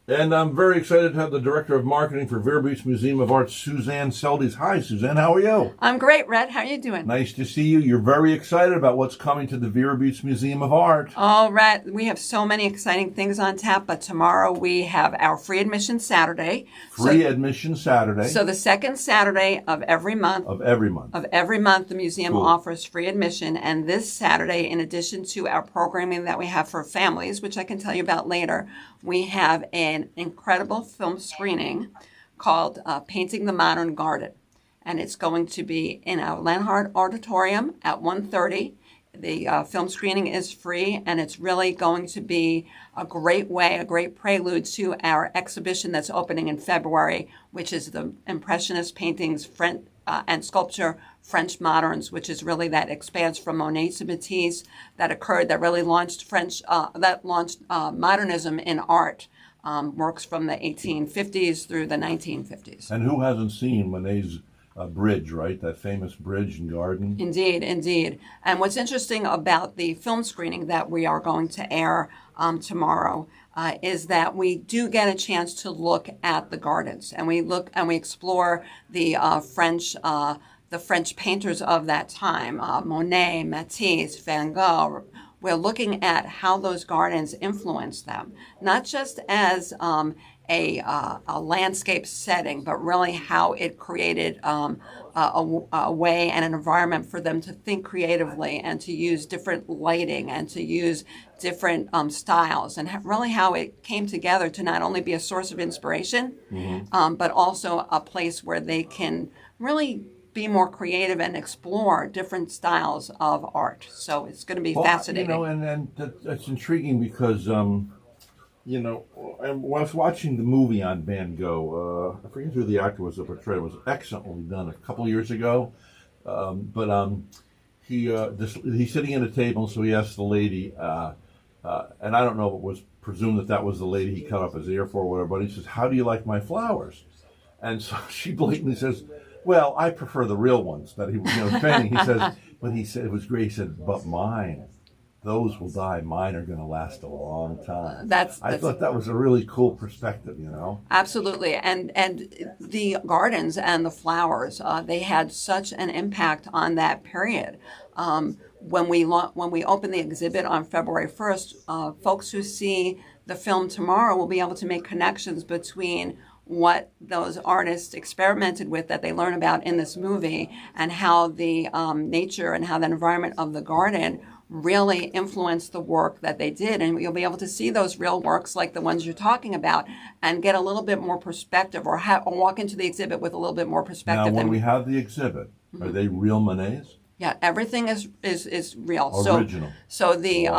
And I'm very excited to have the Director of Marketing for Vero Beach Museum of Art, Suzanne Seldes. Hi, Suzanne. How are you? I'm great, Red. How are you doing? Nice to see you. You're very excited about what's coming to the Vero Beach Museum of Art. Oh, Red, we have so many exciting things on tap, but tomorrow we have our free admission Saturday. Free admission Saturday. So the second Saturday of every month. The museum offers free admission. And this Saturday, in addition to our programming that we have for families, which I can tell you about later, we have an incredible film screening called Painting the Modern Garden. And it's going to be in our Lenhart Auditorium at 1:30. The film screening is free, and it's really going to be a great prelude to our exhibition that's opening in February, which is the Impressionist paintings and sculpture French moderns, which is really that expanse from Monet to Matisse that really launched modernism in art. Works from the 1850s through the 1950s. And who hasn't seen Monet's bridge, right? That famous bridge and garden. Indeed, indeed. And what's interesting about the film screening that we are going to air tomorrow is that we do get a chance to look at the gardens, and we explore the French painters of that time, Monet, Matisse, Van Gogh. We're looking at how those gardens influenced them, not just as a landscape setting, but really how it created a way and an environment for them to think creatively and to use different lighting and to use different styles, and really how it came together to not only be a source of inspiration, but also a place where they can really be more creative and explore different styles of art. So it's going to be fascinating. And that's intriguing because, I was watching the movie on Van Gogh. I forget who the actor was that portrayed. It was excellently done a couple of years ago. He's sitting at a table, so he asked the lady, and I don't know if it was presumed that was the lady he cut off his ear for or whatever, but he says, "How do you like my flowers?" And so she blatantly says, "Well, I prefer the real ones that he was painting." He said, it was great. He said, "But mine, those will die. Mine are going to last a long time." I thought that was a really cool perspective, Absolutely. And the gardens and the flowers, they had such an impact on that period. When we open the exhibit on February 1st, folks who see the film tomorrow will be able to make connections between what those artists experimented with that they learn about in this movie, and how the nature and how the environment of the garden really influenced the work that they did. And you'll be able to see those real works like the ones you're talking about and get a little bit more perspective, or walk into the exhibit with a little bit more perspective. Now, when we have the exhibit, are they real Monets? Yeah, everything is real. Original. So the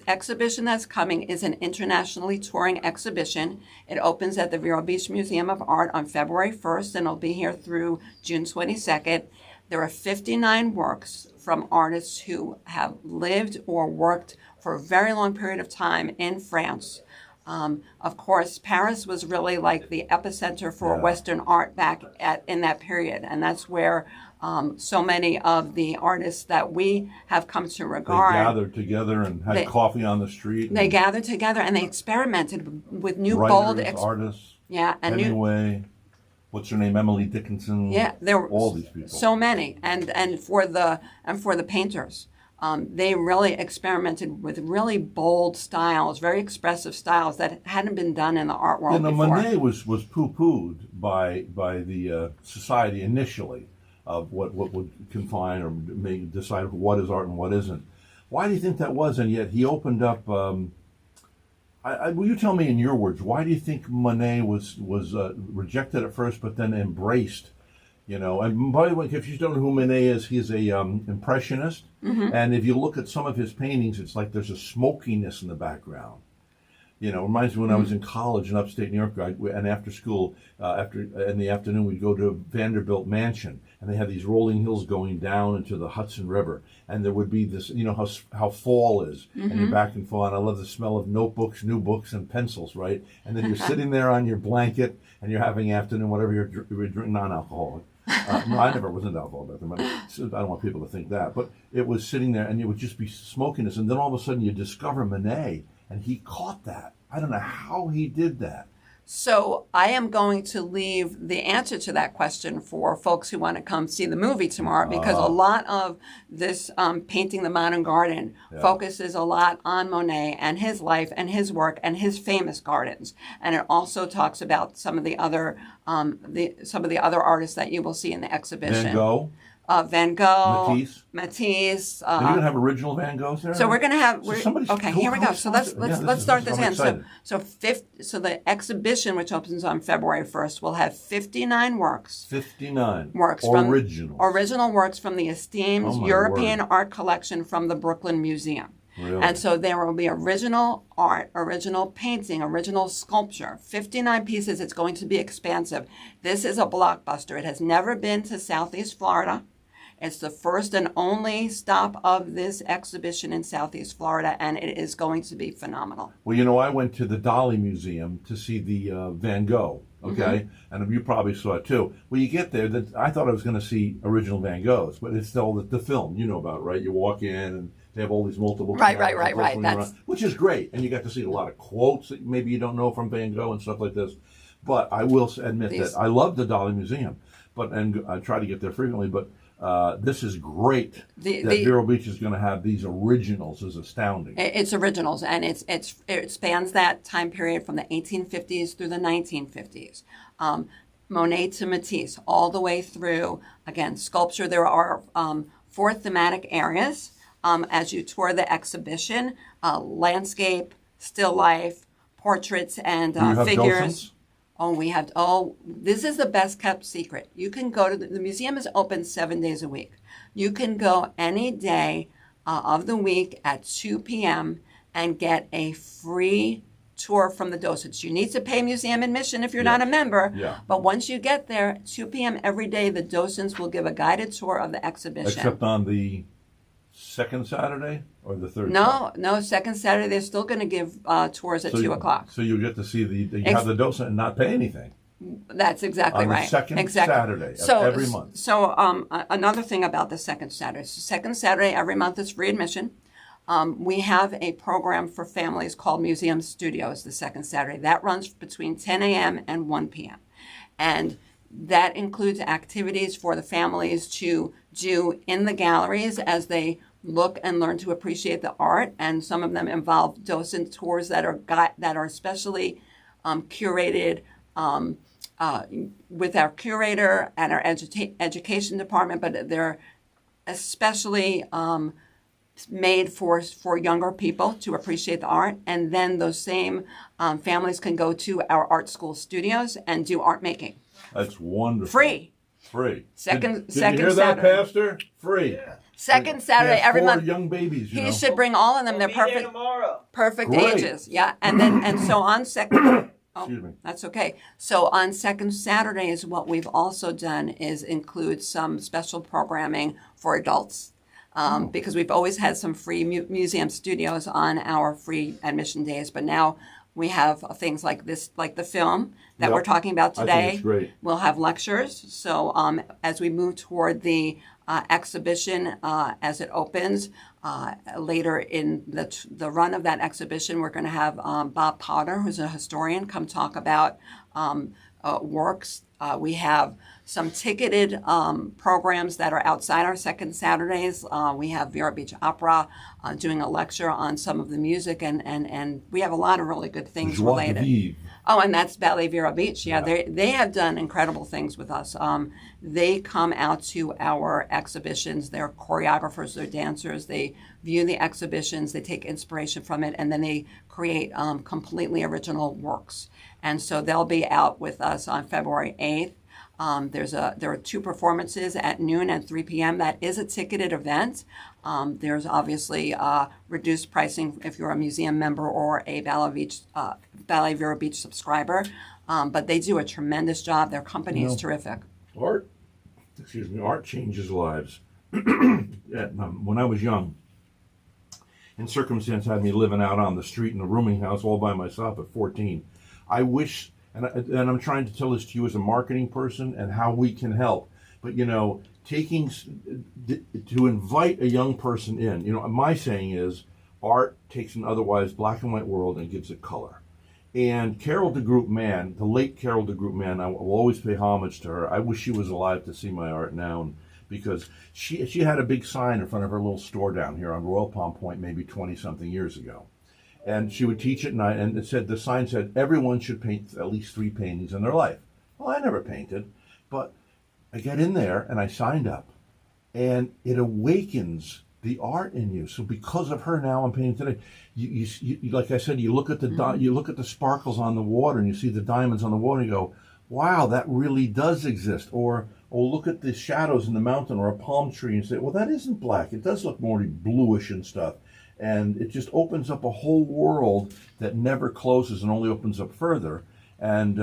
exhibition that's coming is an internationally touring exhibition. It opens at the Vero Beach Museum of Art on February 1st, and it'll be here through June 22nd. There are 59 works from artists who have lived or worked for a very long period of time in France. Of course, Paris was really like the epicenter for Western art in that period, and that's where so many of the artists that we have come to regard. They gathered together and had coffee on the street. They gathered together and they experimented with new writers, artists. Yeah, and Hemingway. What's her name? Emily Dickinson. Yeah, there were all these people. So many, and for the painters. They really experimented with really bold styles, very expressive styles that hadn't been done in the art world before. Monet was poo-pooed by the society initially of what would confine or decide what is art and what isn't. Why do you think that was? And yet he opened up. Will you tell me in your words, why do you think Monet was rejected at first, but then embraced? And by the way, if you don't know who Monet is, he's a impressionist. And if you look at some of his paintings, it's like there's a smokiness in the background. It reminds me when I was in college in upstate New York, and after school, in the afternoon, we'd go to Vanderbilt Mansion, and they had these rolling hills going down into the Hudson River, and there would be this, how fall is, and you're back and forth. And I love the smell of notebooks, new books, and pencils, right? And then you're sitting there on your blanket, and you're having afternoon, whatever you're drinking, non-alcoholic. No, I never was into alcohol back then, but I don't want people to think that. But it was sitting there, and it would just be smokiness, and then all of a sudden you discover Monet. and he caught that. I don't know how he did that. So I am going to leave the answer to that question for folks who want to come see the movie tomorrow, because a lot of this Painting the Modern Garden focuses a lot on Monet and his life and his work and his famous gardens, and it also talks about some of the other artists that you will see in the exhibition. Van Gogh, Van Gogh, Matisse. Are you going to have original Van Goghs there? So we're going to have. Okay, here we go. So let's start this in. So the exhibition, which opens on February 1st, will have 59 works. 59 works original works from the esteemed European art collection from the Brooklyn Museum. Really? And so there will be original art, original painting, original sculpture, 59 pieces. It's going to be expansive. This is a blockbuster. It has never been to Southeast Florida. It's the first and only stop of this exhibition in Southeast Florida, and it is going to be phenomenal. Well, I went to the Dali Museum to see the Van Gogh, okay? And you probably saw it too. Well, you get there, I thought I was going to see original Van Goghs, but it's still the film, you know about it, right? You walk in and they have all these multiple cameras, right. which is great. And you got to see a lot of quotes that maybe you don't know from Van Gogh and stuff like this. But I will admit that I love the Dali Museum, and I try to get there frequently, but this is great. That Vero Beach is going to have these originals is astounding. It's originals, and it spans that time period from the 1850s through the 1950s. Monet to Matisse, all the way through, again, sculpture. There are 4 thematic areas as you tour the exhibition: landscape, still life, portraits, and figures. Docents? This is the best kept secret. You can go to the museum is open 7 days a week. You can go any day of the week at 2 p.m. and get a free tour from the docents. You need to pay museum admission if you're not a member. Yeah. But once you get there, at 2 p.m. every day, the docents will give a guided tour of the exhibition. Except on the second Saturday or the third? No, second Saturday they're still going to give tours at 2 o'clock. So you get to see have the docent and not pay anything. That's exactly right. On the second Saturday of every month. So another thing about the second Saturday. So second Saturday every month is free admission. We have a program for families called Museum Studios the second Saturday. That runs between 10 a.m. and 1 p.m. And that includes activities for the families to do in the galleries as they look and learn to appreciate the art. And some of them involve docent tours that are especially curated with our curator and our education department, but they're especially made for younger people to appreciate the art. And then those same families can go to our art school studios and do art making. That's wonderful. Free. Second Did you hear Saturday. that, Pastor? Free. Yeah. Second Saturday every month. 4 young babies. He should bring all of them. They're perfect ages. Yeah, and so on second. Excuse me. That's okay. So on second Saturdays, what we've also done is include some special programming for adults. Because we've always had some free museum studios on our free admission days, but now we have things like this, like the film that we're talking about today. I think it's great. We'll have lectures. So as we move toward the exhibition as it opens later in the run of that exhibition, we're going to have Bob Potter, who's a historian, come talk about works. We have some ticketed programs that are outside our second Saturdays. We have Vero Beach Opera doing a lecture on some of the music, and we have a lot of really good things related. Oh, and that's Ballet Vero Beach. Yeah, they have done incredible things with us. They come out to our exhibitions. They're choreographers, they're dancers. They view the exhibitions, they take inspiration from it, and then they create completely original works. And so they'll be out with us on February 8th. There are 2 performances at noon and 3 p.m. That is a ticketed event. There's obviously reduced pricing if you're a museum member or a Ballet Vero Beach subscriber. But they do a tremendous job. Their company is terrific. Art changes lives. When I was young, and circumstance had me living out on the street in a rooming house all by myself at 14, I wish, and I'm trying to tell this to you as a marketing person and how we can help, but to invite a young person in, my saying is, art takes an otherwise black and white world and gives it color. And Carol DeGroot Mann, the late Carol DeGroot Mann, I will always pay homage to her. I wish she was alive to see my art now, because she had a big sign in front of her little store down here on Royal Palm Point maybe 20-something years ago. And she would teach at night, and the sign said, everyone should paint at least 3 paintings in their life. Well, I never painted, but I got in there and I signed up, and it awakens the art in you. So because of her, now I'm painting today. You like I said, you look at the sparkles on the water, and you see the diamonds on the water, and you go, wow, that really does exist. Or look at the shadows in the mountain or a palm tree, and say, well, that isn't black. It does look more bluish and stuff. And it just opens up a whole world that never closes and only opens up further. And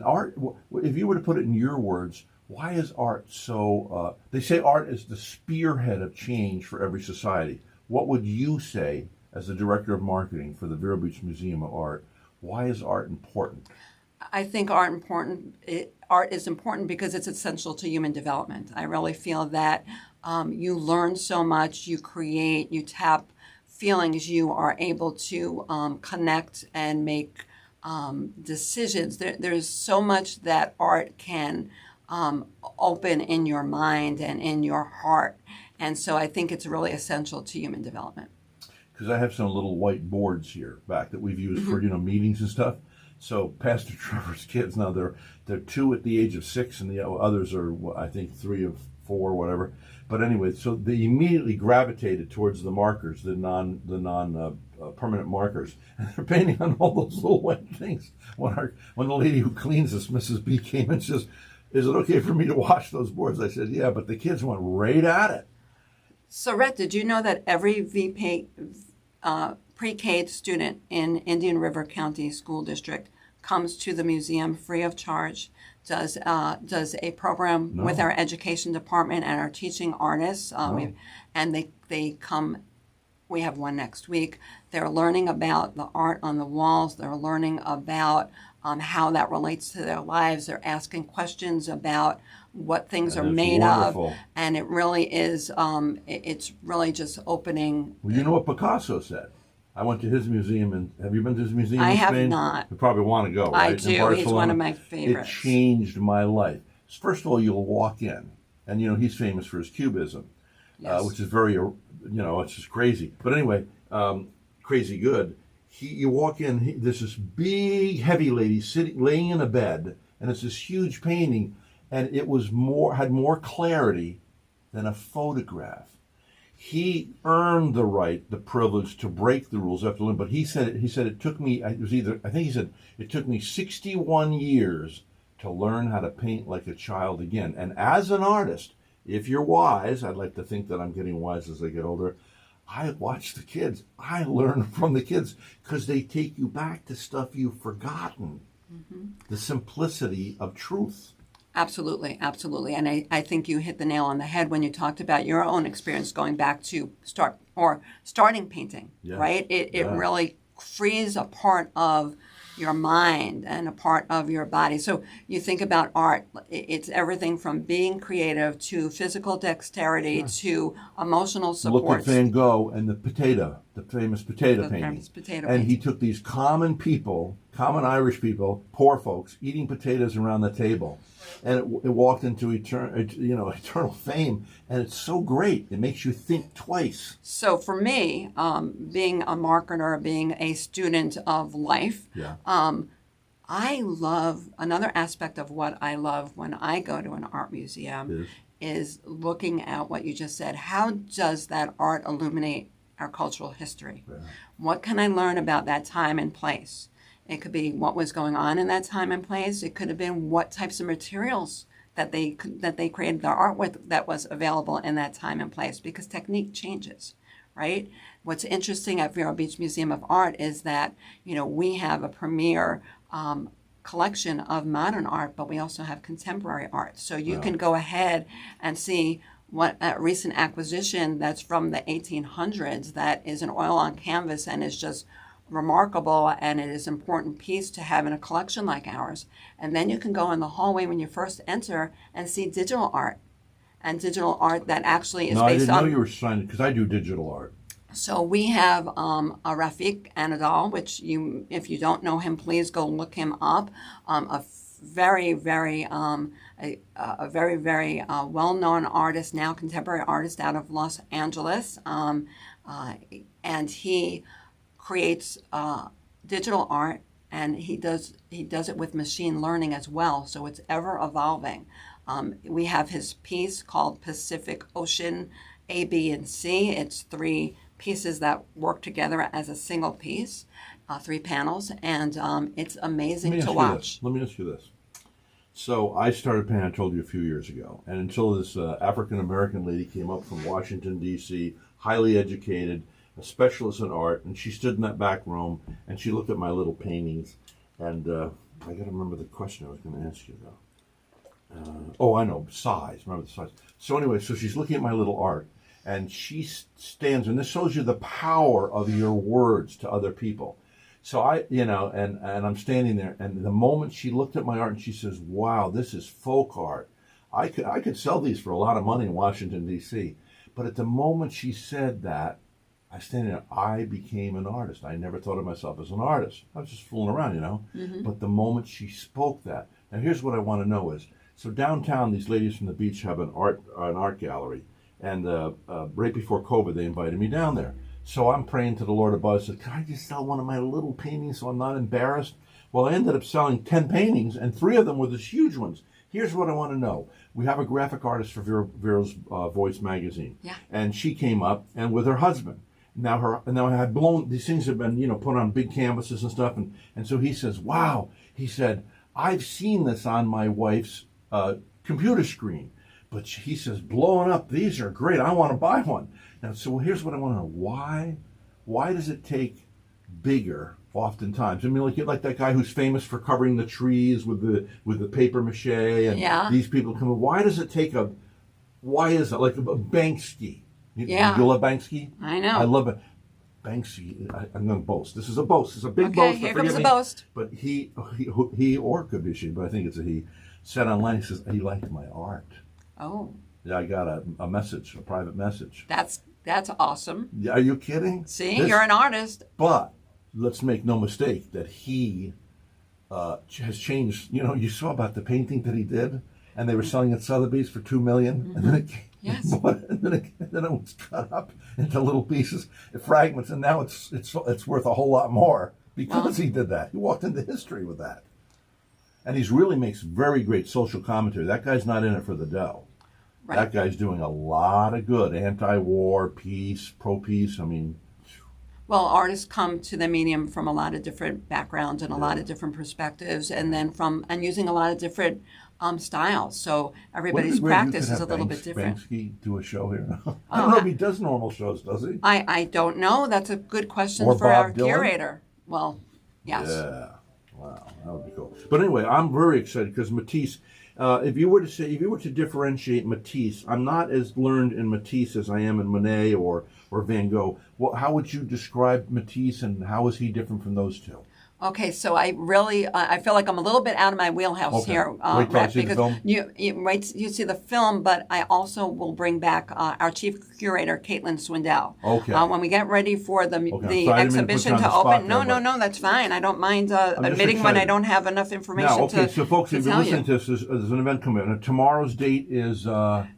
art, if you were to put it in your words, why is art so, they say art is the spearhead of change for every society. What would you say as the director of marketing for the Vero Beach Museum of Art? Why is art important? I think art is important because it's essential to human development. I really feel that you learn so much, you create, you tap feelings, you are able to connect and make decisions. There's so much that art can open in your mind and in your heart. And so I think it's really essential to human development. Because I have some little white boards here back that we've used for meetings and stuff. So Pastor Trevor's kids now, they're 2 at the age of 6, and the others are, I think, 3 of 4, whatever. But anyway, so they immediately gravitated towards the markers, the non permanent markers, and they're painting on all those little white things. When the lady who cleans us, Mrs. B, came and says, "Is it okay for me to wash those boards?" I said, "Yeah," but the kids went right at it. So, Rhett, did you know that every pre-K student in Indian River County School District comes to the museum free of charge, does a program with our education department and our teaching artists, and they come. We have one next week. They're learning about the art on the walls. They're learning about how that relates to their lives. They're asking questions about what things are made of, and it really is. It's really just opening. Well, you know what Picasso said. I went to his museum, and have you been to his museum in Spain? I have not. You probably want to go, right? I do. He's one of my favorites. It changed my life. First of all, you'll walk in, and he's famous for his cubism, which is very, it's just crazy. But anyway, crazy good. You walk in, there's this big, heavy lady laying in a bed, and it's this huge painting, and it had more clarity than a photograph. He earned the privilege to break the rules after learning, but he said it took me, it took me 61 years to learn how to paint like a child again. And as an artist, if you're wise, I'd like to think that I'm getting wise as I get older, I watch the kids. I learn from the kids because they take you back to stuff you've forgotten. Mm-hmm. The simplicity of truth. Absolutely, absolutely. And I think you hit the nail on the head when you talked about your own experience going back to starting painting, right? It really frees a part of your mind and a part of your body. So you think about art, it's everything from being creative to physical dexterity to emotional support. Look at Van Gogh and the famous potato painting. And he took these common Irish people, poor folks, eating potatoes around the table. And it walked into eternal fame. And it's so great. It makes you think twice. So for me, being a marketer, being a student of life, I love, another aspect of what I love when I go to an art museum is looking at what you just said. How does that art illuminate our cultural history? Yeah. What can I learn about that time and place? It could be what was going on in that time and place. It could have been what types of materials that they created their art with that was available in that time and place, because technique changes, right? What's interesting at Vero Beach Museum of Art is that, we have a premier collection of modern art, but we also have contemporary art. So you can go ahead and see what a recent acquisition that's from the 1800s that is an oil on canvas and is just remarkable, and it is an important piece to have in a collection like ours. And then you can go in the hallway when you first enter and see digital art, and digital art that actually is based on... I didn't know you were signed, because I do digital art. So we have a Rafiq Anadol, which if you don't know him, please go look him up. Very, very, a very, very well-known artist now, contemporary artist out of Los Angeles, and he creates digital art, and he does it with machine learning as well. So it's ever evolving. We have his piece called Pacific Ocean A, B, and C. It's 3 pieces that work together as a single piece, 3 panels, and it's amazing to watch. Let me ask you this. So I started painting, I told you, a few years ago, and until this African-American lady came up from Washington, D.C., highly educated, a specialist in art, and she stood in that back room, and she looked at my little paintings, and I got to remember the question I was going to ask you, though. I know, size. Remember the size. So anyway, so she's looking at my little art, and she stands, and this shows you the power of your words to other people. So and I'm standing there, and the moment she looked at my art and she says, "Wow, this is folk art. I could sell these for a lot of money in Washington, D.C." But at the moment she said that, I stand there, I became an artist. I never thought of myself as an artist. I was just fooling around, Mm-hmm. But the moment she spoke that, now here's what I want to know is, so downtown, these ladies from the beach have an art gallery, and right before COVID, they invited me down there. So I'm praying to the Lord above, I said, can I just sell one of my little paintings so I'm not embarrassed? Well, I ended up selling 10 paintings, and 3 of them were these huge ones. Here's what I want to know. We have a graphic artist for Vero's Voice magazine. Yeah. And she came up, and with her husband. Now I had blown, these things have been, put on big canvases and stuff. And so he says, wow. He said, I've seen this on my wife's computer screen. But he says, blowing up, these are great. I want to buy one. Now, so here's what I want to know. Why does it take bigger oftentimes? I mean, like that guy who's famous for covering the trees with the paper mache, and these people come in. Why does it take why is it like a Banksy? You love Banksy? I know. I love it. Banksy, I'm going to boast. This is a boast. It's a big boast. Okay, here comes the boast. But he, or could be she, but I think it's a he, said online, he says, he liked my art. Oh. Yeah, I got a message, a private message. That's awesome. Yeah, are you kidding? See, you're an artist. But let's make no mistake that he has changed. You saw about the painting that he did, and they were selling at Sotheby's for $2 million, and then it was cut up into little pieces, fragments, and now it's worth a whole lot more because he did that. He walked into history with that. And he really makes very great social commentary. That guy's not in it for the dough. Right. That guy's doing a lot of good. Anti-war, peace, pro-peace. I mean... Well, artists come to the medium from a lot of different backgrounds and a lot of different perspectives, and then using a lot of different styles. So everybody's practice is a little bit different. Banksy do a show here? I don't know if he does normal shows, does he? I don't know. That's a good question or for Bob our Dylan? Curator. Well, yes. Yeah. Wow, that would be cool. But anyway, I'm very excited because Matisse, if you were to differentiate Matisse, I'm not as learned in Matisse as I am in Monet or Van Gogh. Well, how would you describe Matisse, and how is he different from those two? Okay, so I really I feel like I'm a little bit out of my wheelhouse here, Wait till I see because the film? you see the film, but I also will bring back our chief curator, Caitlin Swindell. Okay. When we get ready for the exhibition to open. No, that's fine. I don't mind admitting when I don't have enough information. So folks, if you're listening to this, there's an event coming up. Tomorrow's date is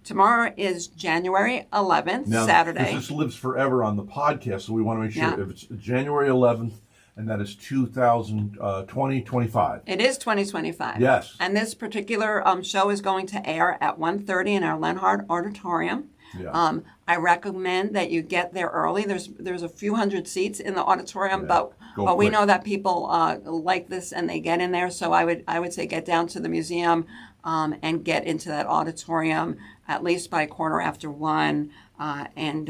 tomorrow is January 11th, now, Saturday. This lives forever on the podcast, so we want to make sure if it's January 11th. And that is 2025. It is 2025. Yes. And this particular show is going to air at 1:30 in our Lenhart Auditorium. Yeah. I recommend that you get there early. There's a few hundred seats in the auditorium, but we know that people like this and they get in there. So I would say get down to the museum and get into that auditorium at least by 1:15. And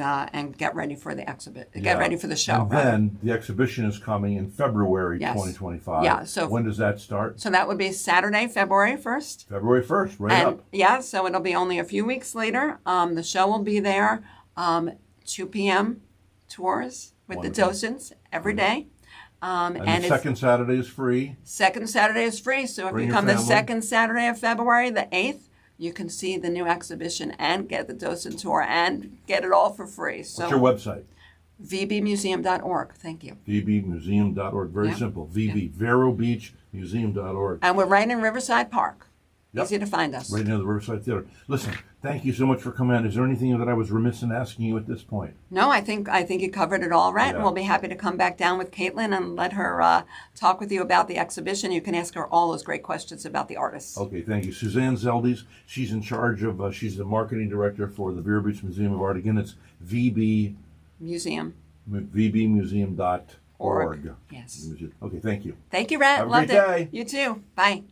get ready for the exhibit. Get ready for the show. And then the exhibition is coming in February 2025. Yeah. So when does that start? So that would be Saturday, February 1st. February 1st, up. Yeah. So it'll be only a few weeks later. The show will be there. 2 p.m. tours with the docents every day. And the second Saturday is free. Second Saturday is free. So if you come the second Saturday of February, the 8th. You can see the new exhibition and get the docent tour and get it all for free. So what's your website? VBmuseum.org. Thank you. VBmuseum.org. Very Yeah. simple. VB, Vero Beach Museum.org. And we're right in Riverside Park. Yep. Easy to find us. Right near the Riverside Theater. Listen, thank you so much for coming on. Is there anything that I was remiss in asking you at this point? No, I think you covered it all right, and Yeah. we'll be happy to come back down with Caitlin and let her talk with you about the exhibition. You can ask her all those great questions about the artists. Okay, thank you. Suzanne Zeldes, she's in charge of, she's the marketing director for the Vero Beach Museum of Art. Again, it's Museum. VBmuseum.org. Yes. Okay, thank you. Thank you, Rhett. Have a Loved great it. day. You too. Bye.